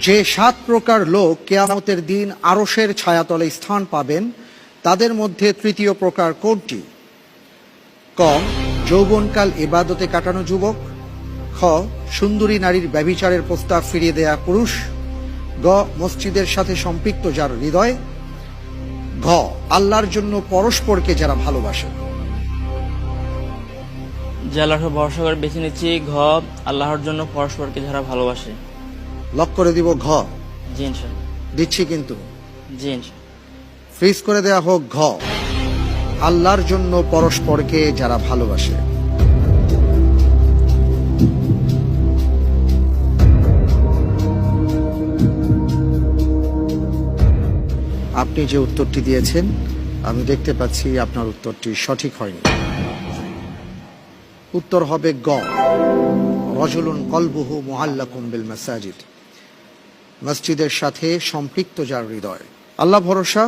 যে 7 প্রকার লোক কিয়ামতের দিন আরশের ছায়াতলে স্থান পাবেন তাদের মধ্যে তৃতীয় প্রকার কোনটি? ক, যৌবনকাল ইবাদতে কাটানো যুবক। খ, সুন্দরী নারীর ব্যভিচারের প্রস্তাব ফিরিয়ে দেয়া পুরুষ। গ, মসজিদের সাথে সম্পৃক্ত যার হৃদয়। ঘ, আল্লাহর জন্য পরস্পরকে যারা ভালোবাসে। যে আল্লাহর ভরসা করে বেছে নিচ্ছি ঘ, আল্লাহর জন্য পরস্পরকে যারা ভালোবাসে। লক করে দিব ঘ। জি ইনশাআল্লাহ। দিচ্ছি কিন্তু জি ইনশাআল্লাহ। ফ্রিজ করে দেয়া হোক ঘ, আল্লাহর জন্য পরস্পরকে যারা ভালোবাসে। আপনি যে উত্তরটি দিয়েছেন আমি দেখতে পাচ্ছি আপনার উত্তরটি সঠিক হয়নি। উত্তর হবে গ, রজুলুন কলবুহু মুআল্লাকুম বিল মাসাজিদ, মসজিদের সাথে সম্পৃক্ত যার হৃদয়। আল্লাহ ভরসা